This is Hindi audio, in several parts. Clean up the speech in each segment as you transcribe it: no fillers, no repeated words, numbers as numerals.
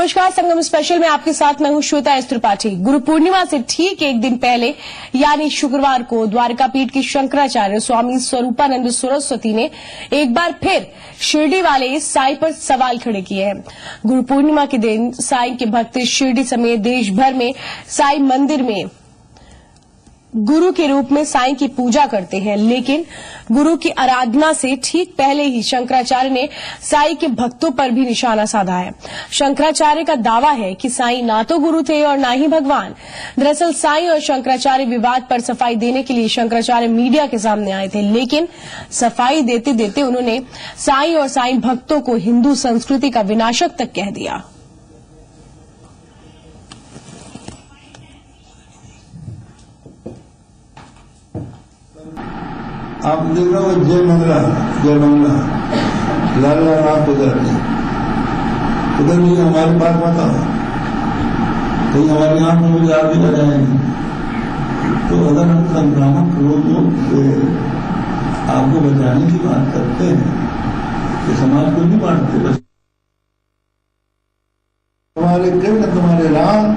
नमस्कार, संगम स्पेशल में आपके साथ मैं हूं श्वेता एस त्रिपाठी। गुरु पूर्णिमा से ठीक एक दिन पहले यानी शुक्रवार को द्वारका पीठ के शंकराचार्य स्वामी स्वरूपानंद सरस्वती ने एक बार फिर शिरडी वाले साईं पर सवाल खड़े किए हैं। गुरु पूर्णिमा के दिन साईं के भक्त शिरडी समेत देश भर में साईं मंदिर में गुरु के रूप में साईं की पूजा करते हैं, लेकिन गुरु की आराधना से ठीक पहले ही शंकराचार्य ने साईं के भक्तों पर भी निशाना साधा है। शंकराचार्य का दावा है कि साईं ना तो गुरु थे और ना ही भगवान। दरअसल साईं और शंकराचार्य विवाद पर सफाई देने के लिए शंकराचार्य मीडिया के सामने आए थे, लेकिन सफाई देते देते उन्होंने साईं और साईं भक्तों को हिंदू संस्कृति का विनाशक तक कह दिया। आप देख रहे हो जय मंगला लाल लाल आप उधर भी हमारे पास मत आओ, कहीं हमारे यहाँ में मुझे आप भी लगाएंगे। तो अगर हम संक्रामक रोगों से आपको बचाने की बात करते हैं तो समाज को नहीं बांटते। बस तुम्हारे कृष्ण, तुम्हारे राम,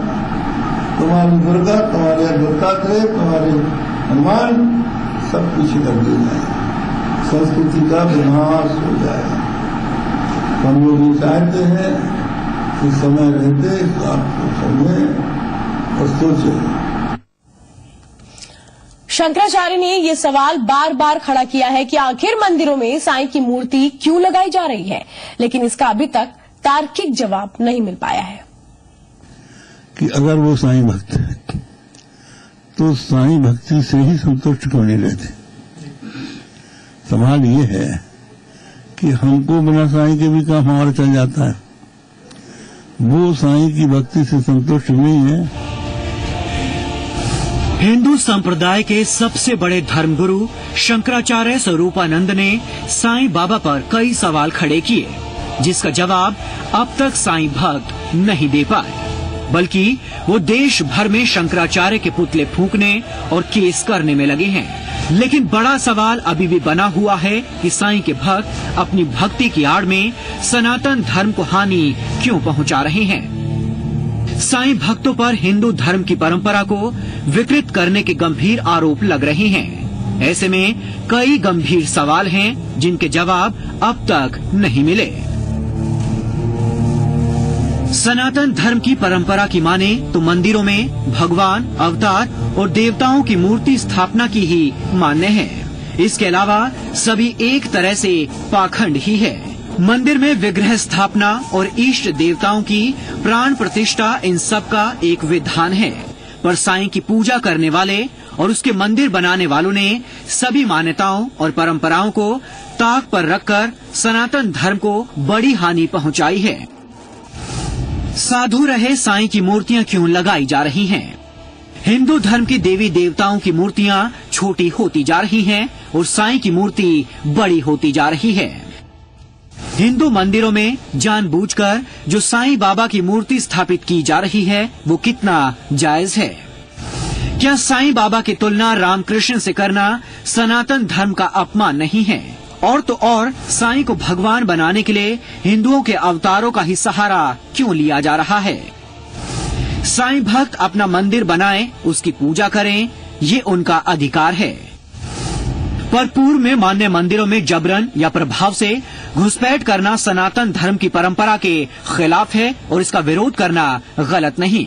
तुम्हारी दुर्गा, तुम्हारे दत्तात्रेय, तुम्हारे हनुमान सब पीछे कर दिए जाए, संस्कृति का विनाश हो जाए। हम लोग ये चाहते हैं कि समय रहते आपको समझें और सोचें। शंकराचार्य ने ये सवाल बार बार खड़ा किया है कि आखिर मंदिरों में साईं की मूर्ति क्यों लगाई जा रही है, लेकिन इसका अभी तक तार्किक जवाब नहीं मिल पाया है। कि अगर वो साईं भक्त है तो साईं भक्ति से ही संतुष्ट क्यों नहीं रहते। सवाल ये है कि हमको बिना साईं के भी काम हमारा चल जाता है, वो साईं की भक्ति से संतुष्ट नहीं है। हिंदू संप्रदाय के सबसे बड़े धर्मगुरु शंकराचार्य स्वरूपानंद ने साईं बाबा पर कई सवाल खड़े किए, जिसका जवाब अब तक साईं भक्त नहीं दे पाए, बल्कि वो देश भर में शंकराचार्य के पुतले फूंकने और केस करने में लगे हैं। लेकिन बड़ा सवाल अभी भी बना हुआ है कि साईं के भक्त अपनी भक्ति की आड़ में सनातन धर्म को हानि क्यों पहुंचा रहे हैं। साईं भक्तों पर हिंदू धर्म की परंपरा को विकृत करने के गंभीर आरोप लग रहे हैं। ऐसे में कई गंभीर सवाल हैं जिनके जवाब अब तक नहीं मिले। सनातन धर्म की परंपरा की माने तो मंदिरों में भगवान, अवतार और देवताओं की मूर्ति स्थापना की ही मान्य है। इसके अलावा सभी एक तरह से पाखंड ही है। मंदिर में विग्रह स्थापना और इष्ट देवताओं की प्राण प्रतिष्ठा इन सब का एक विधान है, पर साईं की पूजा करने वाले और उसके मंदिर बनाने वालों ने सभी मान्यताओं और परंपराओं को ताक पर रखकर सनातन धर्म को बड़ी हानि पहुंचाई है। साधु रहे साईं की मूर्तियां क्यों लगाई जा रही हैं? हिंदू धर्म के देवी देवताओं की मूर्तियां छोटी होती जा रही हैं और साईं की मूर्ति बड़ी होती जा रही है। हिंदू मंदिरों में जानबूझकर जो साईं बाबा की मूर्ति स्थापित की जा रही है, वो कितना जायज है? क्या साईं बाबा की तुलना रामकृष्ण से करना सनातन धर्म का अपमान नहीं है? और तो और साईं को भगवान बनाने के लिए हिंदुओं के अवतारों का ही सहारा क्यों लिया जा रहा है? साईं भक्त अपना मंदिर बनाएं, उसकी पूजा करें, ये उनका अधिकार है, पर पूर्व में मान्य मंदिरों में जबरन या प्रभाव से घुसपैठ करना सनातन धर्म की परंपरा के खिलाफ है और इसका विरोध करना गलत नहीं।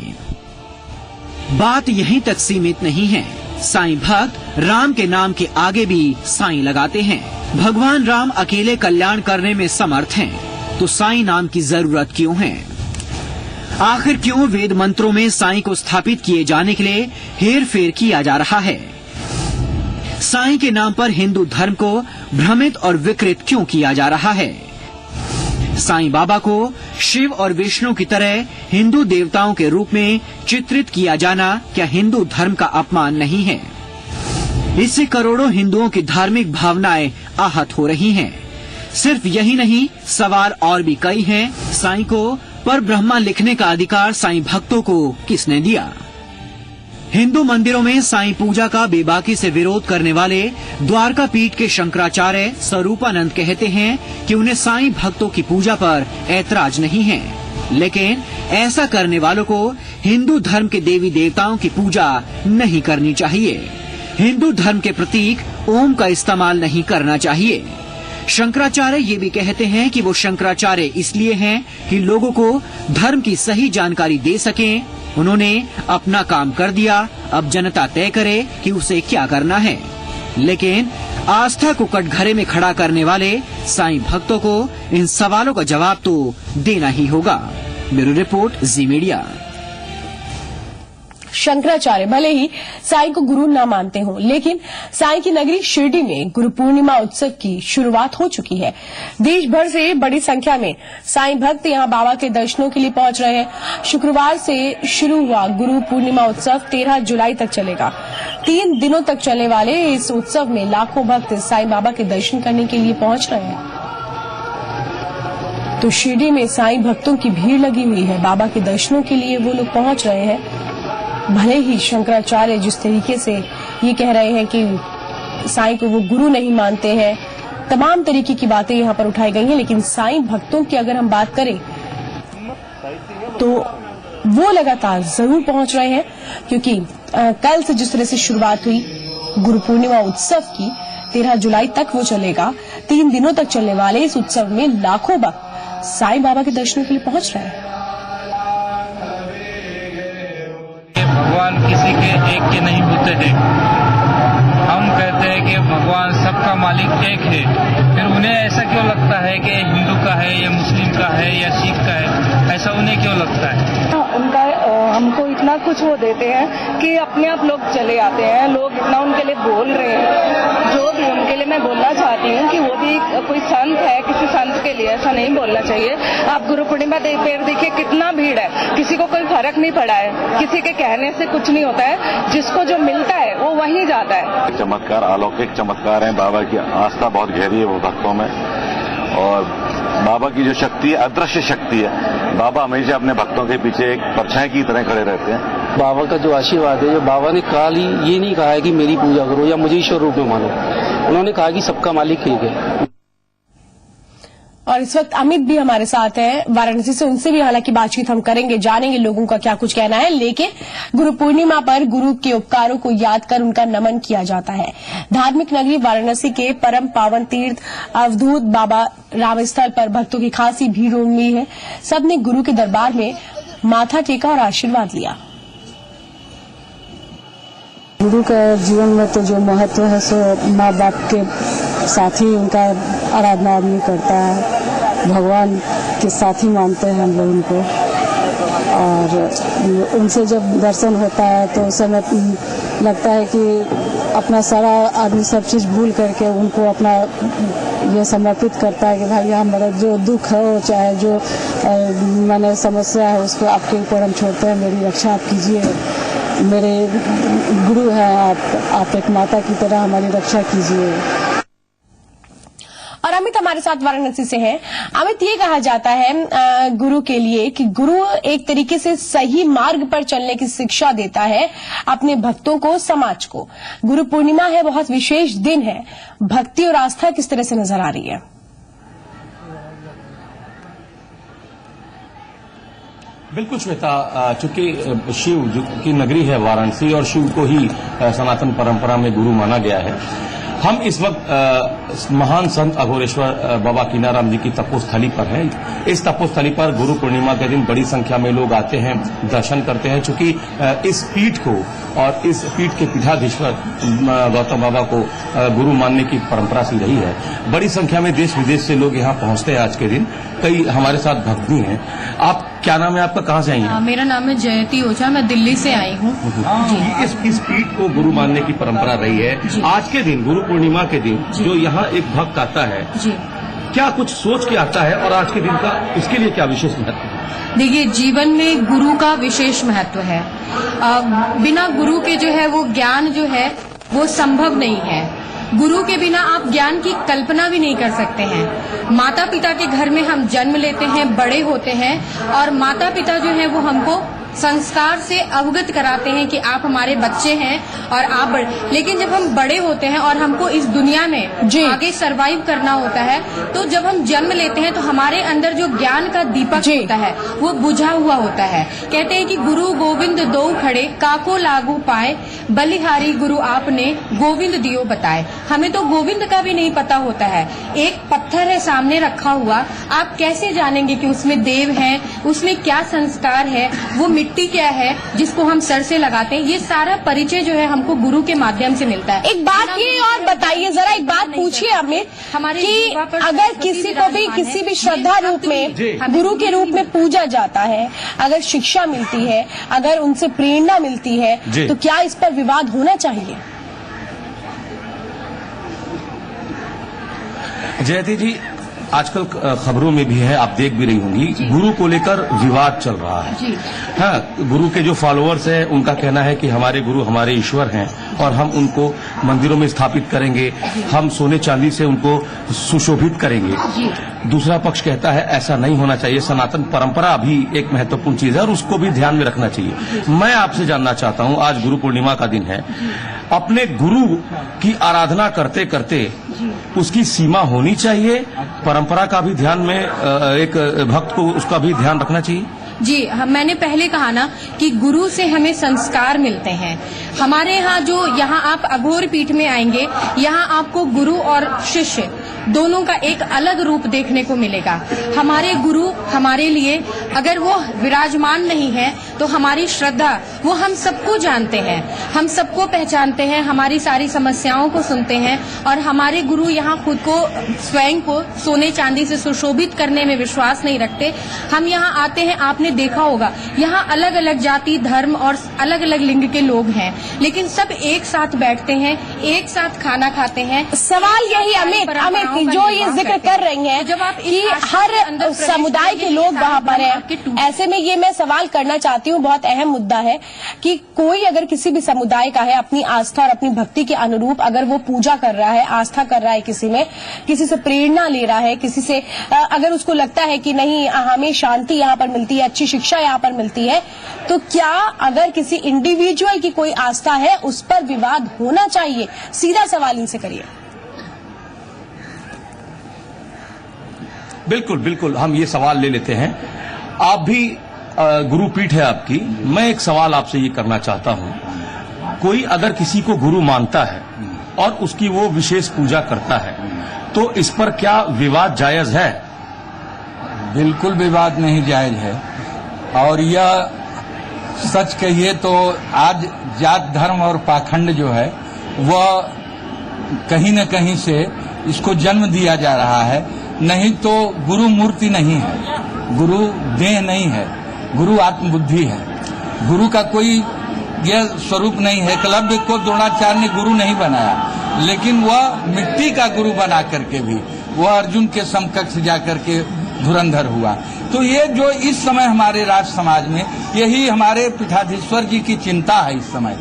बात यहीं तक सीमित नहीं है। साईं भक्त राम के नाम के आगे भी साईं लगाते हैं। भगवान राम अकेले कल्याण करने में समर्थ हैं, तो साईं नाम की जरूरत क्यों है? आखिर क्यों वेद मंत्रों में साईं को स्थापित किए जाने के लिए हेर फेर किया जा रहा है? साईं के नाम पर हिंदू धर्म को भ्रमित और विकृत क्यों किया जा रहा है? साईं बाबा को शिव और विष्णु की तरह हिंदू देवताओं के रूप में चित्रित किया जाना क्या हिंदू धर्म का अपमान नहीं है? इससे करोड़ों हिंदुओं की धार्मिक भावनाएं आहत हो रही हैं। सिर्फ यही नहीं, सवाल और भी कई हैं। साईं को पर ब्रह्मा लिखने का अधिकार साईं भक्तों को किसने दिया? हिंदू मंदिरों में साईं पूजा का बेबाकी से विरोध करने वाले द्वारका पीठ के शंकराचार्य स्वरूपानंद कहते हैं कि उन्हें साईं भक्तों की पूजा पर ऐतराज नहीं है। लेकिन ऐसा करने वालों को हिंदू धर्म के देवी देवताओं की पूजा नहीं करनी चाहिए। हिंदू धर्म के प्रतीक ओम का इस्तेमाल नहीं करना चाहिए। शंकराचार्य ये भी कहते हैं कि वो शंकराचार्य इसलिए हैं कि लोगों को धर्म की सही जानकारी दे सकें। उन्होंने अपना काम कर दिया, अब जनता तय करे कि उसे क्या करना है। लेकिन आस्था को कटघरे में खड़ा करने वाले साईं भक्तों को इन सवालों का जवाब तो देना ही होगा। ब्यूरो रिपोर्ट, जी मीडिया। शंकराचार्य भले ही साईं को गुरु न मानते हों, लेकिन साईं की नगरी शिरडी में गुरु पूर्णिमा उत्सव की शुरुआत हो चुकी है। देश भर से बड़ी संख्या में साईं भक्त यहां बाबा के दर्शनों के लिए पहुंच रहे हैं। शुक्रवार से शुरू हुआ गुरु पूर्णिमा उत्सव 13 जुलाई तक चलेगा। 3 दिनों तक चलने वाले इस उत्सव में लाखों भक्त साईं बाबा के दर्शन करने के लिए पहुंच रहे हैं। तो शिरडी में साईं भक्तों की भीड़ लगी हुई है। बाबा के दर्शनों के लिए वो लोग पहुंच रहे हैं। भले ही शंकराचार्य जिस तरीके से ये कह रहे हैं कि साईं को वो गुरु नहीं मानते हैं, तमाम तरीके की बातें यहाँ पर उठाई गई हैं, लेकिन साईं भक्तों की अगर हम बात करें तो वो लगातार जरूर पहुंच रहे हैं, क्योंकि कल से जिस तरह से शुरुआत हुई गुरु पूर्णिमा उत्सव की, 13 जुलाई तक वो चलेगा। 3 दिनों तक चलने वाले इस उत्सव में लाखों भक्त साईं बाबा के दर्शनों के लिए पहुंच रहे हैं। भगवान किसी के एक के नहीं होते हैं। हम कहते हैं कि भगवान सबका मालिक एक है, फिर उन्हें ऐसा क्यों लगता है कि हिंदू का है या मुस्लिम का है या सिख का है, ऐसा उन्हें क्यों लगता है? उनका हमको इतना कुछ वो देते हैं कि अपने आप लोग चले आते हैं। लोग इतना उनके लिए बोल रहे हैं, जो भी उनके लिए मैं बोलना चाहती हूँ कि वो भी कोई संत है, किसी संत के लिए ऐसा नहीं बोलना चाहिए। आप गुरु पूर्णिमा पर देखिए कितना भीड़ है, किसी को कोई फर्क नहीं पड़ा है, किसी के कहने से कुछ नहीं होता है, जिसको जो मिलता है वो वहीं जाता है। चमत्कार, अलौकिक चमत्कार है। बाबा की आस्था बहुत गहरी है वो भक्तों में, और बाबा की जो शक्ति है अदृश्य शक्ति है। बाबा हमेशा अपने भक्तों के पीछे एक परछाई की तरह खड़े रहते हैं। बाबा का जो आशीर्वाद है, जो बाबा ने काल ही ये नहीं कहा है कि मेरी पूजा करो या मुझे ईश्वर रूप में मानो, उन्होंने कहा कि सबका मालिक एक है। और इस वक्त अमित भी हमारे साथ हैं वाराणसी से, उनसे भी हालांकि बातचीत हम करेंगे, जानेंगे लोगों का क्या कुछ कहना है। लेकिन गुरु पूर्णिमा पर गुरु के उपकारों को याद कर उनका नमन किया जाता है। धार्मिक नगरी वाराणसी के परम पावन तीर्थ अवधूत बाबा रामस्थल पर भक्तों की खासी भीड़ उमड़ी है। सबने गुरु के दरबार में माथा टेका और आशीर्वाद लिया। गुरु का जीवन में तो जो महत्व है सो माँ बाप के साथ ही उनका आराधना आदमी करता है। भगवान के साथ ही मानते हैं हम लोग उनको, और उनसे जब दर्शन होता है तो उस समय लगता है कि अपना सारा आदमी सब चीज़ भूल करके उनको अपना ये समर्पित करता है कि भाई हमारा जो दुख है वो चाहे जो मैंने समस्या है उसको आपके ऊपर हम छोड़ते हैं, मेरी रक्षा आप कीजिए। मेरे गुरु हैं आप एक माता की तरह हमारी रक्षा कीजिए। और अमित हमारे साथ वाराणसी से हैं। अमित, ये कहा जाता है गुरु के लिए कि गुरु एक तरीके से सही मार्ग पर चलने की शिक्षा देता है अपने भक्तों को, समाज को। गुरु पूर्णिमा है, बहुत विशेष दिन है। भक्ति और आस्था किस तरह से नजर आ रही है? बिल्कुल श्वेता, चूंकि शिव जो की नगरी है वाराणसी और शिव को ही सनातन परंपरा में गुरु माना गया है, हम इस वक्त महान संत अघोरेश्वर बाबा कीनाराम जी की तपोस्थली पर हैं। इस तपोस्थली पर गुरु पूर्णिमा के दिन बड़ी संख्या में लोग आते हैं, दर्शन करते हैं। चूंकि इस पीठ को और इस पीठ के पीठाधीश्वर गौतम बाबा को गुरु मानने की परंपरा सी रही है। बड़ी संख्या में देश विदेश से लोग यहाँ पहुंचते हैं आज के दिन। कई हमारे साथ भक्त भी हैं। आप क्या नाम है आपका, कहाँ से आई हैं? मेरा नाम है जयती ओझा, मैं दिल्ली से आई हूँ। इस पीठ को गुरु मानने की परंपरा रही है। आज के दिन गुरु पूर्णिमा के दिन जो यहाँ एक भक्त आता है, क्या कुछ सोच के आता है और आज के दिन का उसके लिए क्या विशेष महत्व है? देखिए, जीवन में गुरु का विशेष महत्व है। बिना गुरु के जो है वो ज्ञान जो है वो संभव नहीं है। गुरु के बिना आप ज्ञान की कल्पना भी नहीं कर सकते हैं। माता पिता के घर में हम जन्म लेते हैं, बड़े होते हैं, और माता पिता जो है वो हमको संस्कार से अवगत कराते हैं कि आप हमारे बच्चे हैं और आप बड़े, लेकिन जब हम बड़े होते हैं और हमको इस दुनिया में आगे सरवाइव करना होता है, तो जब हम जन्म लेते हैं तो हमारे अंदर जो ज्ञान का दीपक होता है वो बुझा हुआ होता है। कहते हैं कि गुरु गोविंद दो खड़े, काको लागू पाए, बलिहारी गुरु आपने गोविंद दियो बताए। हमें तो गोविंद का भी नहीं पता होता है। एक पत्थर है सामने रखा हुआ, आप कैसे जानेंगे कि उसमें देव है, उसमें क्या संस्कार है, वो मिट्टी क्या है जिसको हम सर से लगाते हैं। ये सारा परिचय जो है हमको गुरु के माध्यम से मिलता है। एक बात ये और बताइए, जरा एक बात पूछिए हमें कि अगर किसी को भी किसी भी श्रद्धा रूप में गुरु के रूप में पूजा जाता है, अगर शिक्षा मिलती है, अगर उनसे प्रेरणा मिलती है, तो क्या इस पर विवाद होना चाहिए? जयती जी, आजकल खबरों में भी है, आप देख भी रही होंगी, गुरु को लेकर विवाद चल रहा है। हाँ, गुरु के जो फॉलोअर्स हैं उनका कहना है कि हमारे गुरु हमारे ईश्वर हैं और हम उनको मंदिरों में स्थापित करेंगे, हम सोने चांदी से उनको सुशोभित करेंगे। दूसरा पक्ष कहता है ऐसा नहीं होना चाहिए, सनातन परंपरा भी एक महत्वपूर्ण चीज है और उसको भी ध्यान में रखना चाहिए। मैं आपसे जानना चाहता हूं, आज गुरु पूर्णिमा का दिन है, अपने गुरु की आराधना करते करते उसकी सीमा होनी चाहिए, परंपरा का भी ध्यान में एक भक्त को उसका भी ध्यान रखना चाहिए। जी, मैंने पहले कहा ना कि गुरु से हमें संस्कार मिलते हैं। हमारे यहाँ जो यहाँ आप अघोर पीठ में आएंगे, यहाँ आपको गुरु और शिष्य दोनों का एक अलग रूप देखने को मिलेगा। हमारे गुरु हमारे लिए अगर वो विराजमान नहीं है तो हमारी श्रद्धा वो हम सबको जानते हैं, हम सबको पहचानते हैं, हमारी सारी समस्याओं को सुनते हैं और हमारे गुरु यहाँ खुद को स्वयं को सोने चांदी से सुशोभित करने में विश्वास नहीं रखते। हम यहाँ आते हैं, आपने देखा होगा यहाँ अलग अलग जाति धर्म और अलग अलग लिंग के लोग हैं, लेकिन सब एक साथ बैठते हैं, एक साथ खाना खाते हैं। सवाल यही अमित जो ये जिक्र कर रही हैं कि हर समुदाय के लोग वहाँ पर हैं, ऐसे में ये मैं सवाल करना चाहती हूँ, बहुत अहम मुद्दा है कि कोई अगर किसी भी समुदाय का है, अपनी आस्था और अपनी भक्ति के अनुरूप अगर वो पूजा कर रहा है, आस्था कर रहा है किसी में, किसी से प्रेरणा ले रहा है, किसी से अगर उसको लगता है कि नहीं हमें शांति यहाँ पर मिलती है, अच्छी शिक्षा यहाँ पर मिलती है, तो क्या अगर किसी इंडिविजुअल की कोई आस्था है उस पर विवाद होना चाहिए? सीधा सवाल इनसे करिए। बिल्कुल बिल्कुल, हम ये सवाल ले लेते हैं। आप भी गुरुपीठ है आपकी, मैं एक सवाल आपसे ये करना चाहता हूं, कोई अगर किसी को गुरु मानता है और उसकी वो विशेष पूजा करता है तो इस पर क्या विवाद जायज है? बिल्कुल विवाद नहीं जायज है। और यह सच कहिए तो आज जात धर्म और पाखंड जो है वह कहीं न कहीं से इसको जन्म दिया जा रहा है। नहीं तो गुरु मूर्ति नहीं है, गुरु देह नहीं है, गुरु आत्मबुद्धि है। गुरु का कोई यह स्वरूप नहीं है। एकलव्य को द्रोणाचार्य ने गुरु नहीं बनाया, लेकिन वह मिट्टी का गुरु बना करके भी वह अर्जुन के समकक्ष जाकर के धुरंधर हुआ। तो ये जो इस समय हमारे राष्ट्र समाज में, यही हमारे पीठाधीश्वर जी की चिंता है इस समय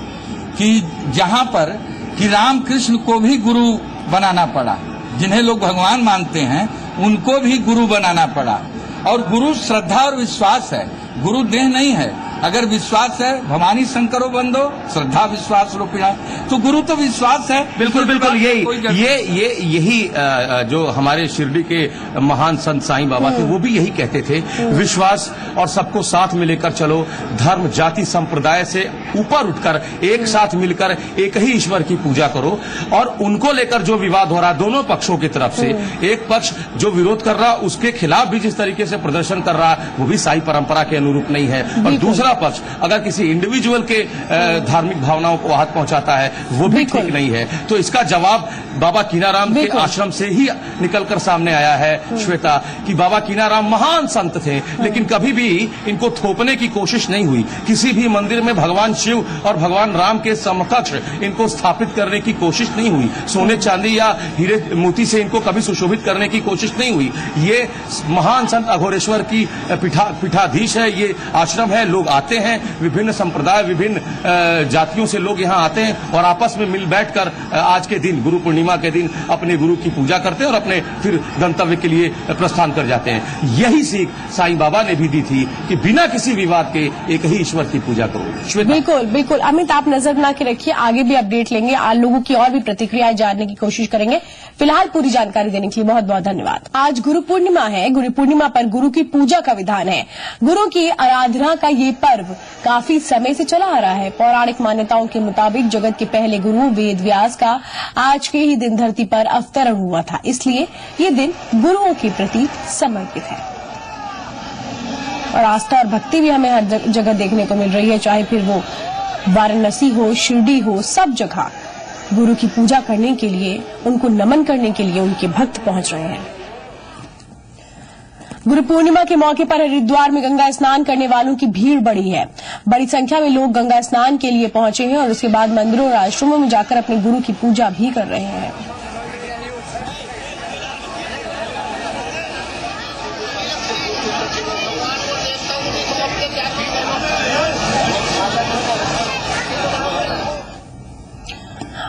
कि जहाँ पर कि राम कृष्ण को भी गुरु बनाना पड़ा, जिन्हें लोग भगवान मानते हैं उनको भी गुरु बनाना पड़ा। और गुरु श्रद्धा और विश्वास है, गुरु देह नहीं है। अगर विश्वास है, भवानी शंकरो बंदो श्रद्धा विश्वास रूपिणा, तो गुरु तो विश्वास है। बिल्कुल बिल्कुल, यही जो हमारे शिरडी के महान संत साईं बाबा थे वो भी यही कहते थे, विश्वास और सबको साथ में लेकर चलो, धर्म जाति संप्रदाय से ऊपर उठकर एक साथ मिलकर एक ही ईश्वर की पूजा करो। और उनको लेकर जो विवाद हो रहा दोनों पक्षों की तरफ से, एक पक्ष जो विरोध कर रहा उसके खिलाफ भी जिस तरीके से प्रदर्शन कर रहा वो भी साई परंपरा के अनुरूप नहीं है, और दूसरा पक्ष अगर किसी इंडिविजुअल के धार्मिक भावनाओं को आहत पहुंचाता है वो भी ठीक नहीं है। तो इसका जवाब बाबा कीनाराम के आश्रम से ही निकलकर सामने आया है श्वेता, कि बाबा कीनाराम महान संत थे लेकिन कभी भी इनको थोपने की कोशिश नहीं हुई। किसी भी मंदिर में भगवान शिव और भगवान राम के समकक्ष इनको स्थापित करने की कोशिश नहीं हुई, सोने चांदी या हीरे मोती से इनको कभी सुशोभित करने की कोशिश नहीं हुई। ये महान संत अघोरेश्वर की पीठाधीश है, ये आश्रम है, लोग आते हैं, विभिन्न संप्रदाय विभिन्न जातियों से लोग यहाँ आते हैं और आपस में मिल बैठकर आज के दिन गुरु पूर्णिमा पूर्णिमा के दिन अपने गुरु की पूजा करते हैं और अपने फिर गंतव्य के लिए प्रस्थान कर जाते हैं। यही सीख साईं बाबा ने भी दी थी कि बिना किसी विवाद के एक ही ईश्वर की पूजा करो। श्वेता, बिल्कुल बिल्कुल अमित, आप नजर बना के रखिए, आगे भी अपडेट लेंगे, लोगों की और भी प्रतिक्रियाएं जानने की कोशिश करेंगे। फिलहाल पूरी जानकारी देने के लिए बहुत बहुत धन्यवाद। आज गुरु पूर्णिमा है। गुरु पूर्णिमा पर गुरु की पूजा का विधान है। गुरु की आराधना का ये पर्व काफी समय से चला आ रहा है। पौराणिक मान्यताओं के मुताबिक जगत के पहले गुरु वेद व्यास का आज के ही दिन धरती पर अवतरण हुआ था, इसलिए ये दिन गुरुओं के प्रति समर्पित है। और आस्था और भक्ति भी हमें हर जगह देखने को मिल रही है, चाहे फिर वो वाराणसी हो, शिरडी हो, सब जगह गुरु की पूजा करने के लिए, उनको नमन करने के लिए उनके भक्त पहुंच रहे हैं। गुरु पूर्णिमा के मौके पर हरिद्वार में गंगा स्नान करने वालों की भीड़ बढ़ी है। बड़ी संख्या में लोग गंगा स्नान के लिए पहुंचे हैं और उसके बाद मंदिरों और आश्रमों में जाकर अपने गुरु की पूजा भी कर रहे हैं।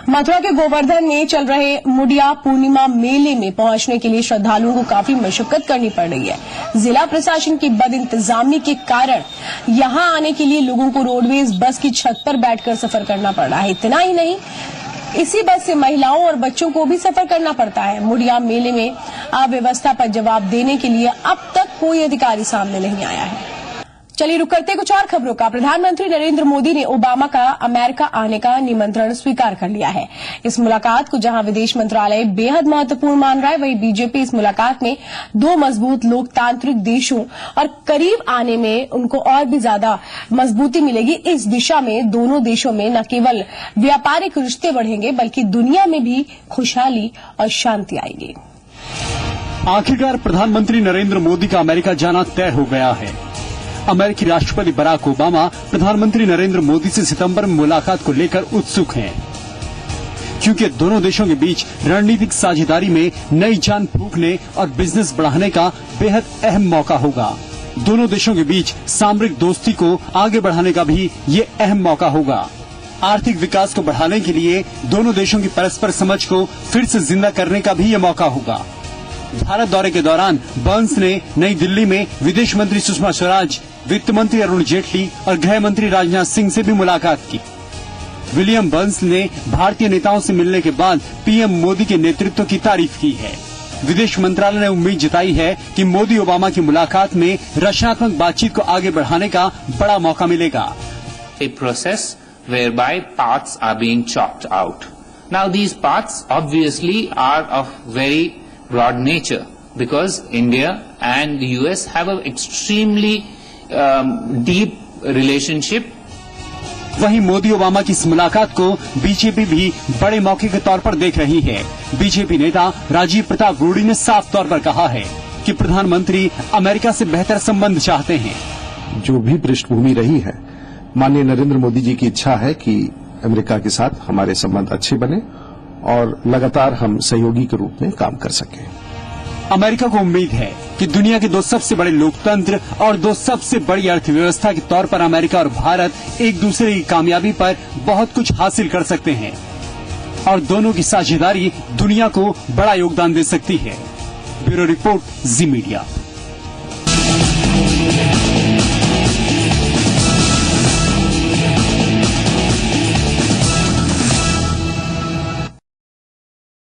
मथुरा के गोवर्धन में चल रहे मुडिया पूर्णिमा मेले में पहुंचने के लिए श्रद्धालुओं को काफी मशक्कत करनी पड़ रही है। जिला प्रशासन की बदइंतजामी के कारण यहां आने के लिए लोगों को रोडवेज बस की छत पर बैठकर सफर करना पड़ रहा है। इतना ही नहीं, इसी बस से महिलाओं और बच्चों को भी सफर करना पड़ता है। मुडिया मेले में अव्यवस्था पर जवाब देने के लिए अब तक कोई अधिकारी सामने नहीं आया है। चलिए रुक करते कुछ और खबरों का। प्रधानमंत्री नरेंद्र मोदी ने ओबामा का अमेरिका आने का निमंत्रण स्वीकार कर लिया है। इस मुलाकात को जहां विदेश मंत्रालय बेहद महत्वपूर्ण मान रहा है, वहीं बीजेपी इस मुलाकात में दो मजबूत लोकतांत्रिक देशों और करीब आने में उनको और भी ज्यादा मजबूती मिलेगी। इस दिशा में दोनों देशों में न केवल व्यापारिक रिश्ते बढ़ेंगे बल्कि दुनिया में भी खुशहाली और शांति आएगी। आखिरकार प्रधानमंत्री नरेंद्र मोदी का अमेरिका जाना तय हो गया है। अमेरिकी राष्ट्रपति बराक ओबामा प्रधानमंत्री नरेंद्र मोदी से सितंबर में मुलाकात को लेकर उत्सुक हैं, क्योंकि दोनों देशों के बीच रणनीतिक साझेदारी में नई जान फूंकने और बिजनेस बढ़ाने का बेहद अहम मौका होगा। दोनों देशों के बीच सामरिक दोस्ती को आगे बढ़ाने का भी ये अहम मौका होगा। आर्थिक विकास को बढ़ाने के लिए दोनों देशों की परस्पर समझ को फिर से जिंदा करने का भी ये मौका होगा। भारत दौरे के दौरान बर्न्स ने नई दिल्ली में विदेश मंत्री सुषमा स्वराज, वित्त मंत्री अरुण जेटली और गृह मंत्री राजनाथ सिंह से भी मुलाकात की। विलियम बर्न्स ने भारतीय नेताओं से मिलने के बाद पीएम मोदी के नेतृत्व की तारीफ की है। विदेश मंत्रालय ने उम्मीद जताई है कि मोदी ओबामा की मुलाकात में रचनात्मक बातचीत को आगे बढ़ाने का बड़ा मौका मिलेगा। A process whereby paths are being chalked out. Now these paths obviously are of very broad nature because India and the US have an extremely deep relationship. वहीं मोदी ओबामा की इस मुलाकात को बीजेपी भी बड़े मौके के तौर पर देख रही है। बीजेपी नेता राजीव प्रताप रूडी ने साफ तौर पर कहा है कि प्रधानमंत्री अमेरिका से बेहतर संबंध चाहते हैं। जो भी पृष्ठभूमि रही है, माननीय नरेंद्र मोदी जी की इच्छा है कि अमेरिका के साथ हमारे संबंध अच्छे बने और लगातार हम सहयोगी के रूप में काम कर सकें। अमेरिका को उम्मीद है कि दुनिया के दो सबसे बड़े लोकतंत्र और दो सबसे बड़ी अर्थव्यवस्था के तौर पर अमेरिका और भारत एक दूसरे की कामयाबी पर बहुत कुछ हासिल कर सकते हैं और दोनों की साझेदारी दुनिया को बड़ा योगदान दे सकती है। ब्यूरो रिपोर्ट, जी मीडिया।